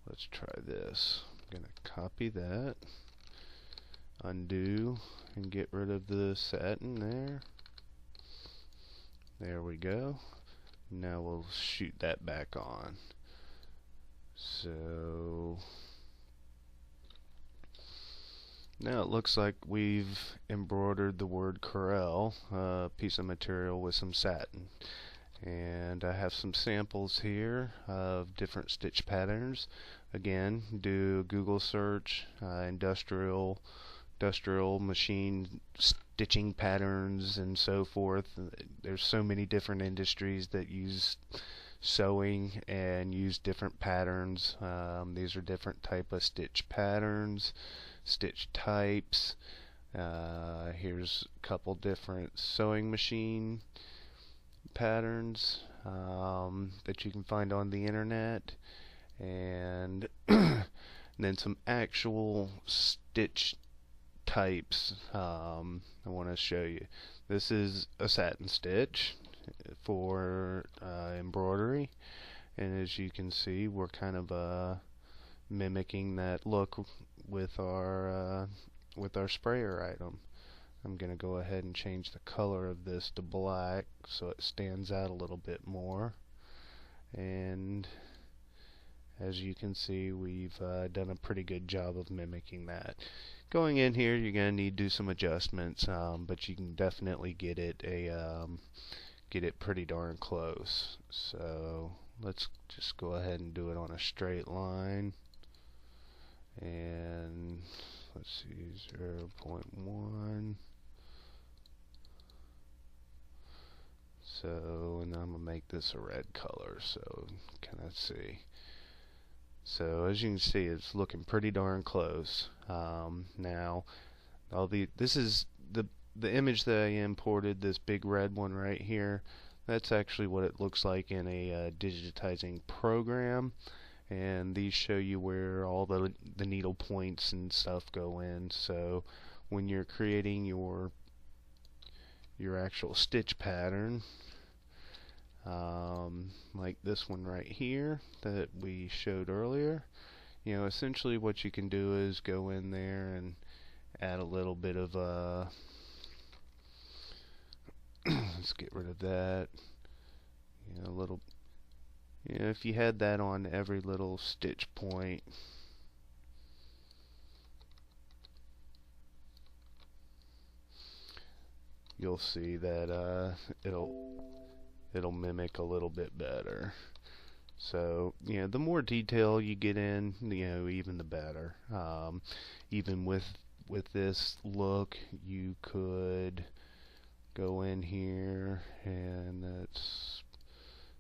let's try this. I'm gonna copy that, undo, and get rid of the satin there. There we go. Now we'll shoot that back on. So now it looks like we've embroidered the word Corel, a piece of material with some satin. And I have some samples here of different stitch patterns. Again, do a Google search, industrial machine stitching patterns and so forth. There's so many different industries that use sewing and use different patterns. These are different type of stitch patterns. stitch types. Here's a couple different sewing machine patterns that you can find on the internet, and then some actual stitch types I want to show you. This is a satin stitch for embroidery, and as you can see, we're kind of mimicking that look with our sprayer item. I'm going to go ahead and change the color of this to black so it stands out a little bit more, and as you can see, we've done a pretty good job of mimicking that. Going in here, you're going to need to do some adjustments, but you can definitely get it pretty darn close. So let's just go ahead and do it on a straight line, and let's see, 0.1. So, and I'm gonna make this a red color, so can I see? So as you can see, it's looking pretty darn close. Now, this is the image that I imported, this big red one right here. That's actually what it looks like in a digitizing program, and these show you where all the needle points and stuff go in. So when you're creating your actual stitch pattern, like this one right here that we showed earlier, essentially what you can do is go in there and add a little bit of let's get rid of that. If you had that on every little stitch point, you'll see that it'll mimic a little bit better. So the more detail you get in, even the better. Even with this look, you could go in here, and that's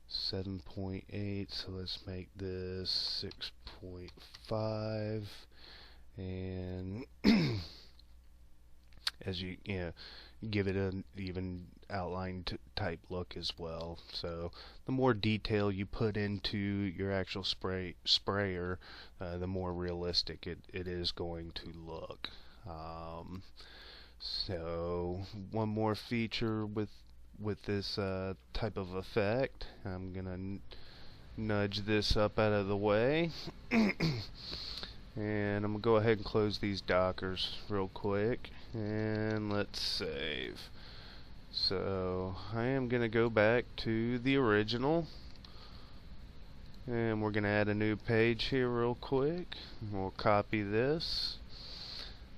7.8, so let's make this 6.5, and as you give it an even outline type look as well. So the more detail you put into your actual sprayer, the more realistic it is going to look. So one more feature with this type of effect, I'm gonna nudge this up out of the way, and I'm gonna go ahead and close these dockers real quick, and let's save. So I am gonna go back to the original, and we're gonna add a new page here real quick. We'll copy this.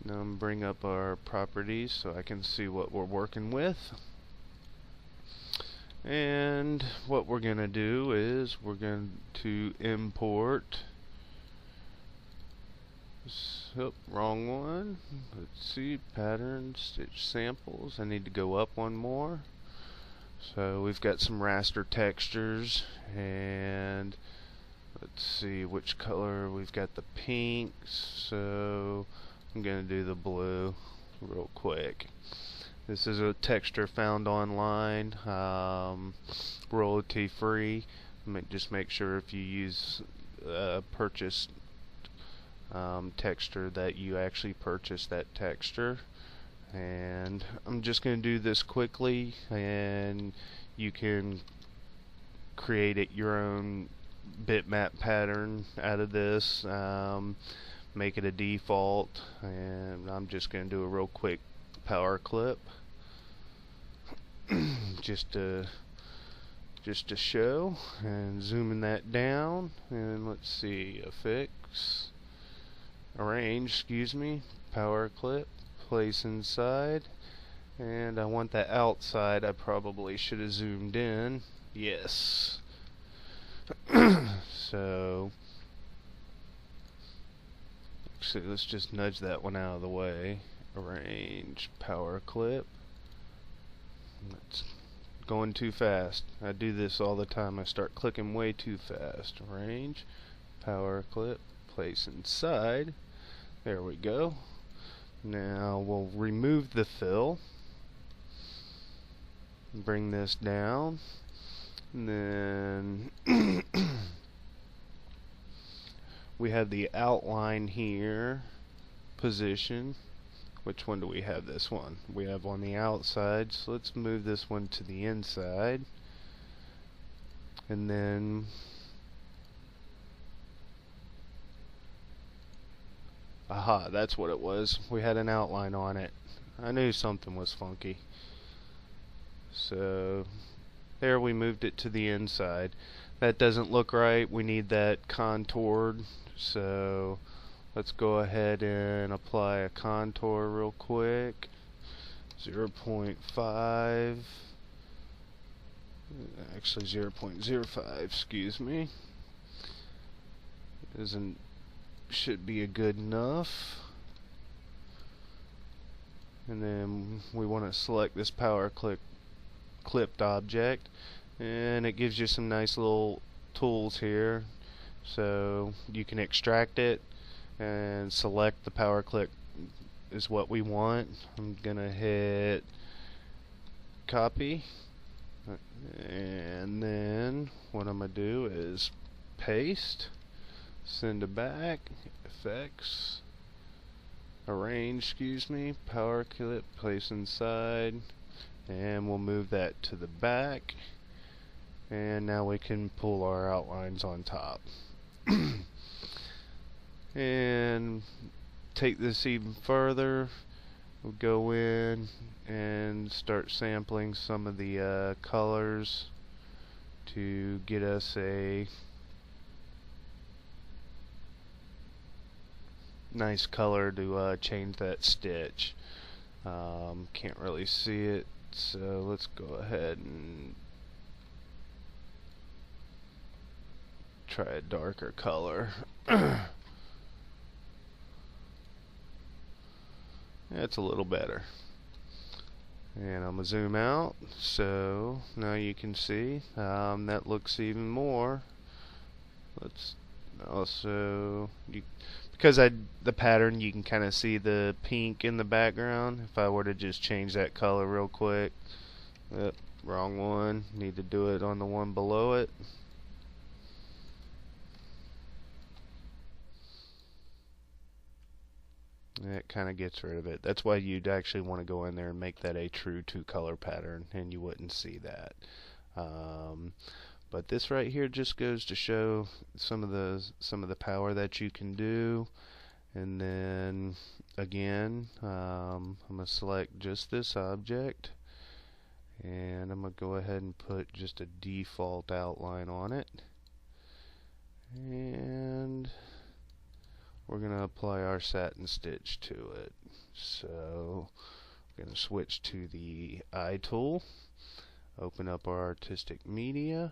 Now I'm bring up our properties so I can see what we're working with. And what we're going to do is we're going to import, wrong one, let's see, pattern, stitch samples. I need to go up one more. So we've got some raster textures, and let's see which color. We've got the pinks, so I'm going to do the blue real quick. This is a texture found online, royalty free. Just make sure if you use purchased texture that you actually purchase that texture. And I'm just going to do this quickly, and you can create your own bitmap pattern out of this. Make it a default, and I'm just going to do a real quick power clip just to show, and zooming that down, and let's see, arrange, power clip, place inside, and I want that outside. I probably should have zoomed in. Yes. So actually, let's just nudge that one out of the way. Arrange, power clip. It's going too fast. I do this all the time. I start clicking way too fast. Arrange, power clip, place inside. There we go. Now we'll remove the fill, bring this down, and then we have the outline here, position. Which one do we have? This one. We have on the outside, so let's move this one to the inside. And then aha, that's what it was. We had an outline on it. I knew something was funky. So there, we moved it to the inside. That doesn't look right. We need that contoured. So let's go ahead and apply a contour real quick. 0.5, actually 0.05, excuse me. Should be a good enough. And then we want to select this power clipped object, and it gives you some nice little tools here. So you can extract it and select the power clip is what we want. I'm gonna hit copy, and then what I'm gonna do is paste, send it back, effects, arrange, excuse me, power clip, place inside, and we'll move that to the back, and now we can pull our outlines on top. And take this even further. We'll go in and start sampling some of the colors to get us a nice color to change that stitch. Can't really see it, so let's go ahead and try a darker color. That's a little better. And I'm going to zoom out, so now you can see that looks even more. Let's also, because the pattern, you can kind of see the pink in the background. If I were to just change that color real quick, wrong one, need to do it on the one below it. It kind of gets rid of it. That's why you'd actually want to go in there and make that a true two-color pattern, and you wouldn't see that. But this right here just goes to show some of the power that you can do. And then again, I'm gonna select just this object, and I'm gonna go ahead and put just a default outline on it, and we're going to apply our satin stitch to it. So we're going to switch to the eye tool, open up our artistic media,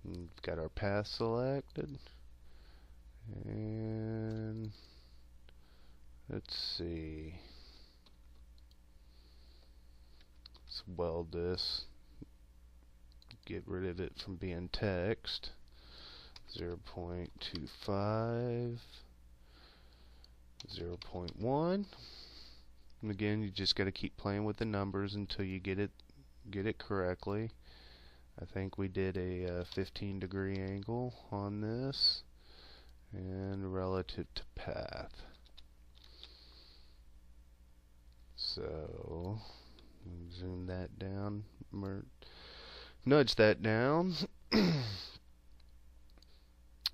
we've got our path selected, and let's see, let's weld this, get rid of it from being text. 0.25, 0.1, and again, you just got to keep playing with the numbers until you get it correctly. I think we did a 15-degree angle on this, and relative to path. So zoom that down, nudge that down.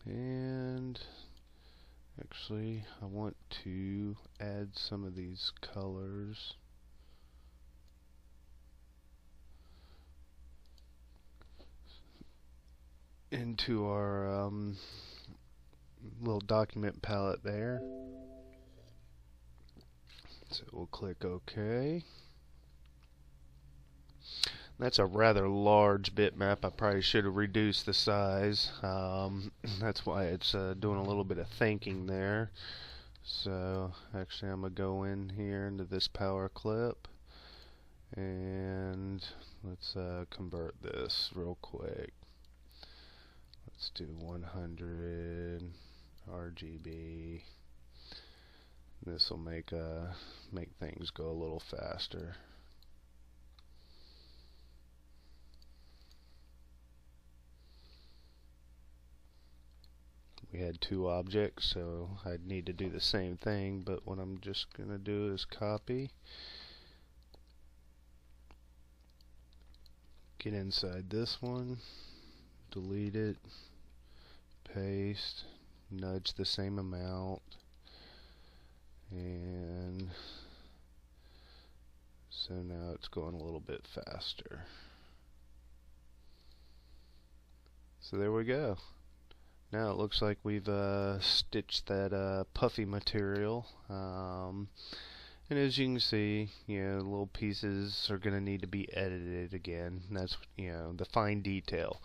And actually, I want to add some of these colors. Into our little document palette there. So we'll click OK. That's a rather large bitmap. I probably should have reduced the size. That's why it's doing a little bit of thinking there. So actually I'm going to go in here into this power clip, and let's convert this real quick. Let's do 100 RGB. This will make things go a little faster. We had two objects, so I'd need to do the same thing, but what I'm just going to do is copy, get inside this one, delete it, paste, nudge the same amount, and so now it's going a little bit faster. So there we go. Now it looks like we've stitched that puffy material, and as you can see, little pieces are going to need to be edited again. That's the fine detail.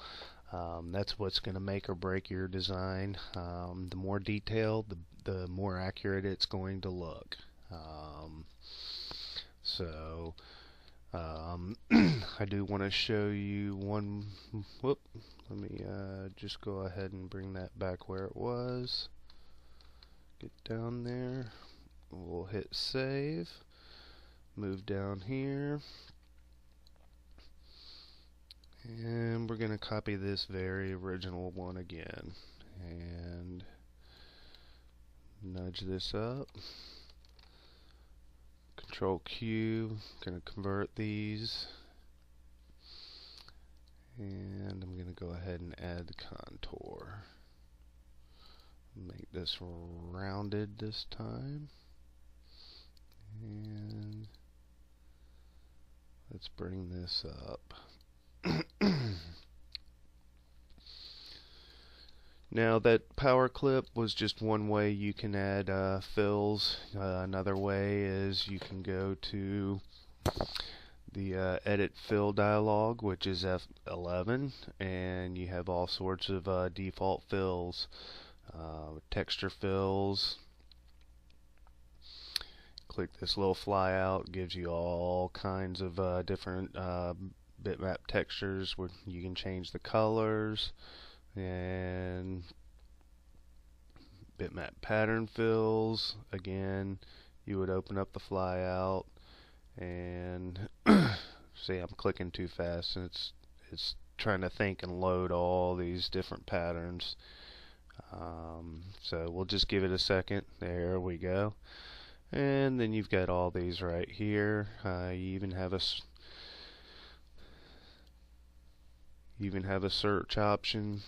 That's what's going to make or break your design. The more detailed, the more accurate it's going to look. I do want to show you one. Whoop. Let me just go ahead and bring that back where it was. Get down there. We'll hit save. Move down here. And we're going to copy this very original one again. And nudge this up. Control Q. Going to convert these. And I'm going to go ahead and add the contour. Make this rounded this time. And let's bring this up. Now that power clip was just one way you can add fills. Another way is you can go to the edit fill dialog, which is F11, and you have all sorts of default fills, texture fills. Click this little fly out, gives you all kinds of different bitmap textures where you can change the colors, and bitmap pattern fills. Again, you would open up the fly out, and see, I'm clicking too fast, and it's trying to think and load all these different patterns. So we'll just give it a second. There we go. And then you've got all these right here. You even have a search option.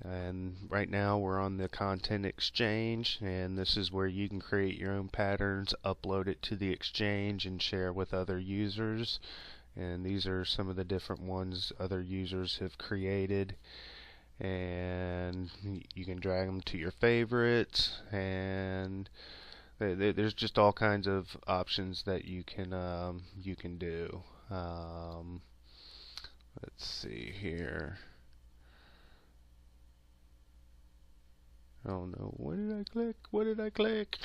And right now we're on the content exchange, and this is where you can create your own patterns, upload it to the exchange, and share with other users. And these are some of the different ones other users have created, and you can drag them to your favorites, and there's just all kinds of options that you can do. Let's see here. Oh no, what did I click? What did I click?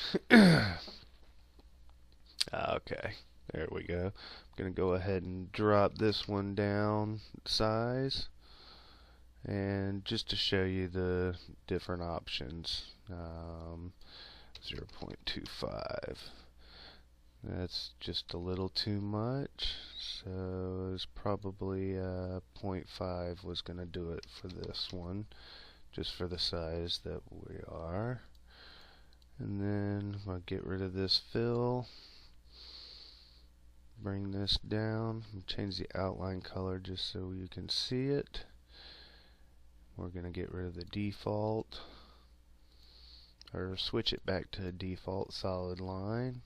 Okay, there we go. I'm going to go ahead and drop this one down size, and just to show you the different options, 0.25. That's just a little too much, so it's probably 0.5 was going to do it for this one, just for the size that we are. And then I'll get rid of this fill, bring this down, and change the outline color just so you can see it. We're going to get rid of the default, or switch it back to a default solid line.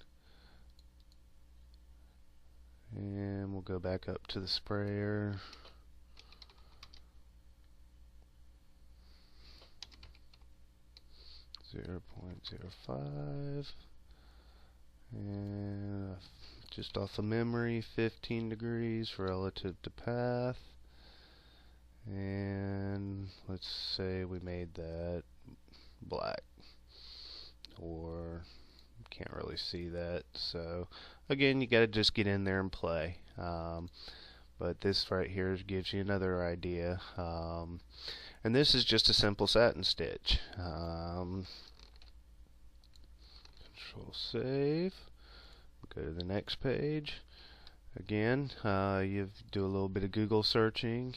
And we'll go back up to the sprayer. .05, and just off of memory, 15 degrees relative to path, and let's say we made that black, or can't really see that, so again, you gotta just get in there and play. But this right here gives you another idea. And this is just a simple satin stitch. Control save. Go to the next page. Again, you do a little bit of Google searching.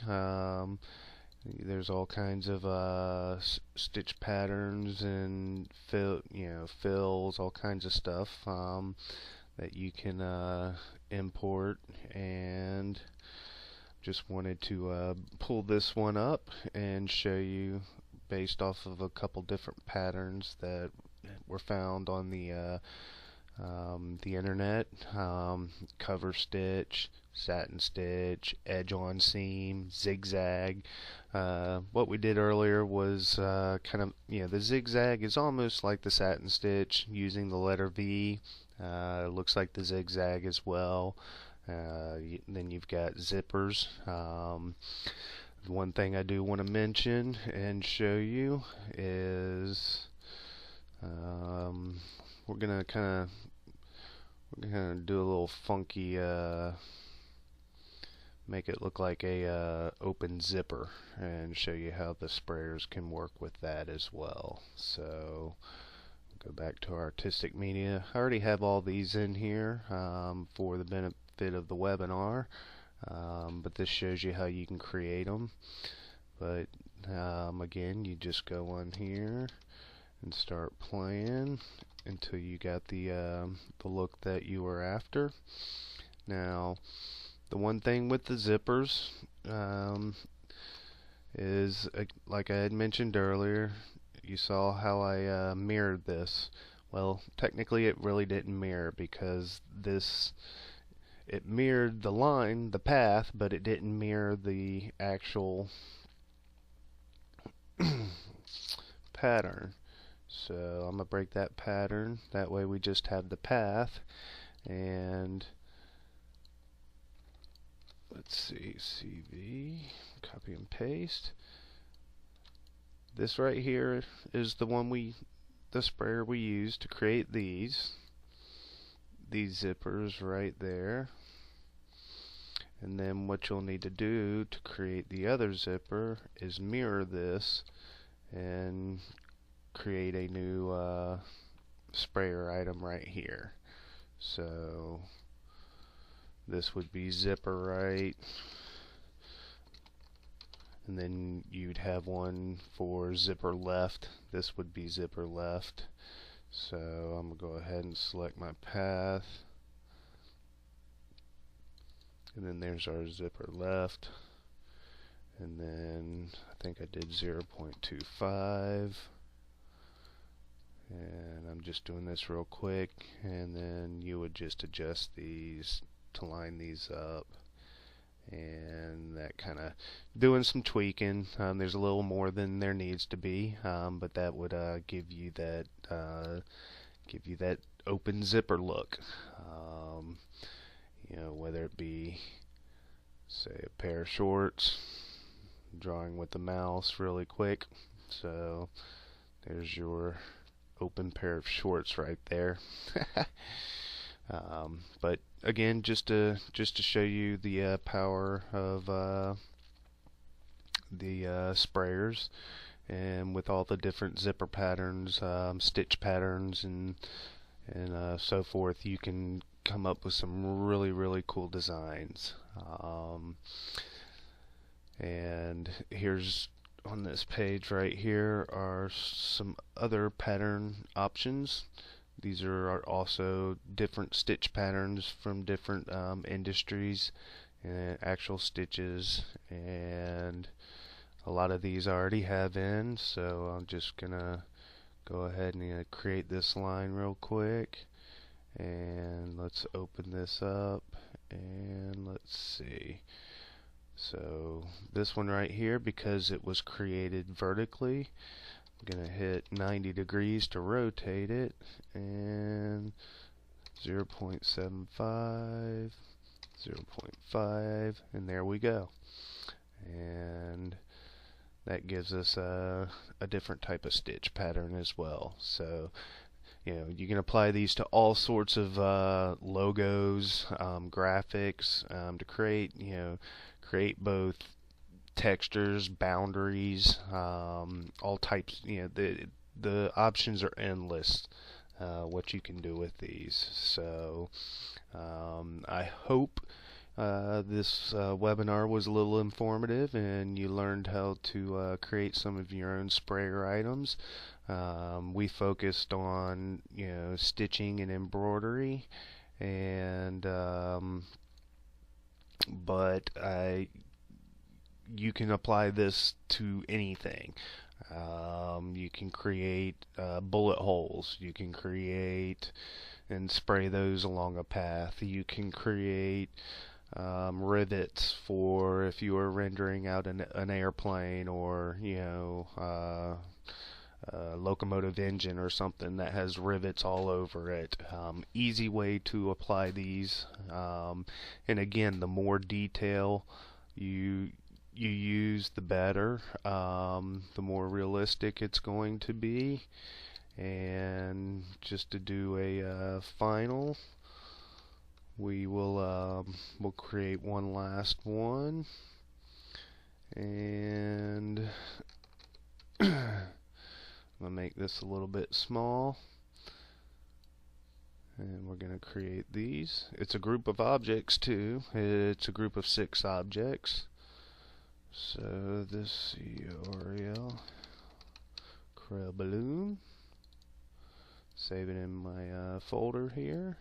There's all kinds of stitch patterns and fills, all kinds of stuff that you can import, and just wanted to pull this one up and show you based off of a couple different patterns that were found on the internet. Cover stitch, satin stitch, edge on seam, zigzag. What we did earlier was kind of, the zigzag is almost like the satin stitch using the letter V. It looks like the zigzag as well. Then you've got zippers. One thing I do want to mention and show you is we're gonna do a little funky, make it look like a open zipper, and show you how the sprayers can work with that as well. So go back to our artistic media. I already have all these in here for the benefit of the webinar, but this shows you how you can create them. But again, you just go on here and start playing until you got the look that you were after. Now, the one thing with the zippers is, like I had mentioned earlier, you saw how I mirrored this. Well, technically it really didn't mirror, because it mirrored the line, the path, but it didn't mirror the actual pattern. So I'm going to break that pattern. That way we just have the path. And let's see, CV, copy and paste. This right here is the sprayer we use to create these zippers right there. And then what you'll need to do to create the other zipper is mirror this and create a new sprayer item right here. So this would be zipper right, and then you'd have one for zipper left. This would be zipper left. So I'm going to go ahead and select my path, and then there's our zipper left, and then I think I did 0.25, and I'm just doing this real quick, and then you would just adjust these to line these up, and that kind of doing some tweaking. There's a little more than there needs to be, but that would give you that open zipper look. Whether it be, say, a pair of shorts, drawing with the mouse really quick. So there's your open pair of shorts right there. But again, just to show you the power of the sprayers, and with all the different zipper patterns, stitch patterns, and so forth, you can come up with some really cool designs. And here's, on this page right here, are some other pattern options. These are also different stitch patterns from different industries and actual stitches, and a lot of these I already have in, so I'm just gonna go ahead and create this line real quick, and let's open this up, and let's see. So this one right here, because it was created vertically, I'm going to hit 90 degrees to rotate it, and 0.75, 0.5, and there we go. And that gives us a different type of stitch pattern as well. So you can apply these to all sorts of logos, graphics, to create both textures, boundaries, all types. The options are endless what you can do with these. So I hope this webinar was a little informative and you learned how to create some of your own sprayer items. We focused on, stitching and embroidery, and but you can apply this to anything. You can create bullet holes. You can create and spray those along a path. You can create rivets for if you are rendering out an airplane, or a locomotive engine or something that has rivets all over it. Easy way to apply these, and again, the more detail you use, the better. The more realistic it's going to be. And just to do a final, we'll create one last one, and I'm going to make this a little bit small, and we're going to create these. It's a group of objects too. It's a group of 6 objects. So this COREL Corel balloon. Save it in my folder here,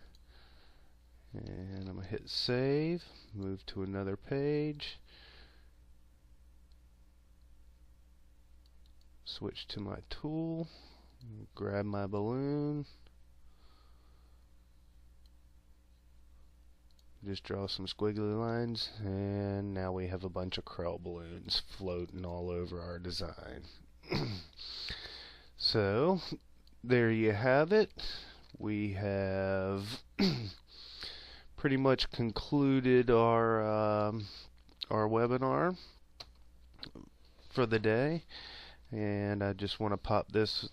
and I'm going to hit save, move to another page, switch to my tool, grab my balloon, just draw some squiggly lines, and now we have a bunch of Corel balloons floating all over our design. So there you have it. We have pretty much concluded our webinar for the day, and I just want to pop this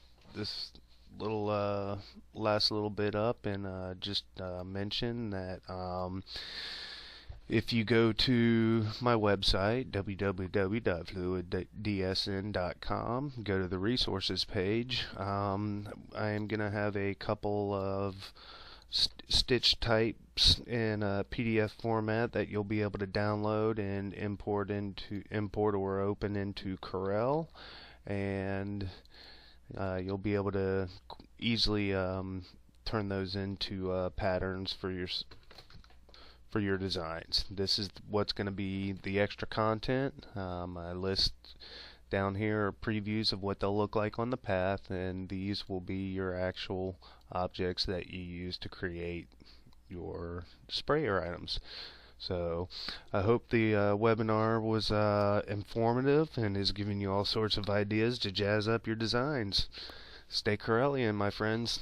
little last little bit up and just mention that if you go to my website, www.fluiddsn.com, go to the resources page, I am going to have a couple of stitch types in a PDF format that you'll be able to download and import or open into Corel, and you'll be able to easily turn those into patterns for your designs. This is what's going to be the extra content. I list down here are previews of what they'll look like on the path, and these will be your actual objects that you use to create your sprayer items. So I hope the webinar was informative and is giving you all sorts of ideas to jazz up your designs. Stay Corellian, my friends.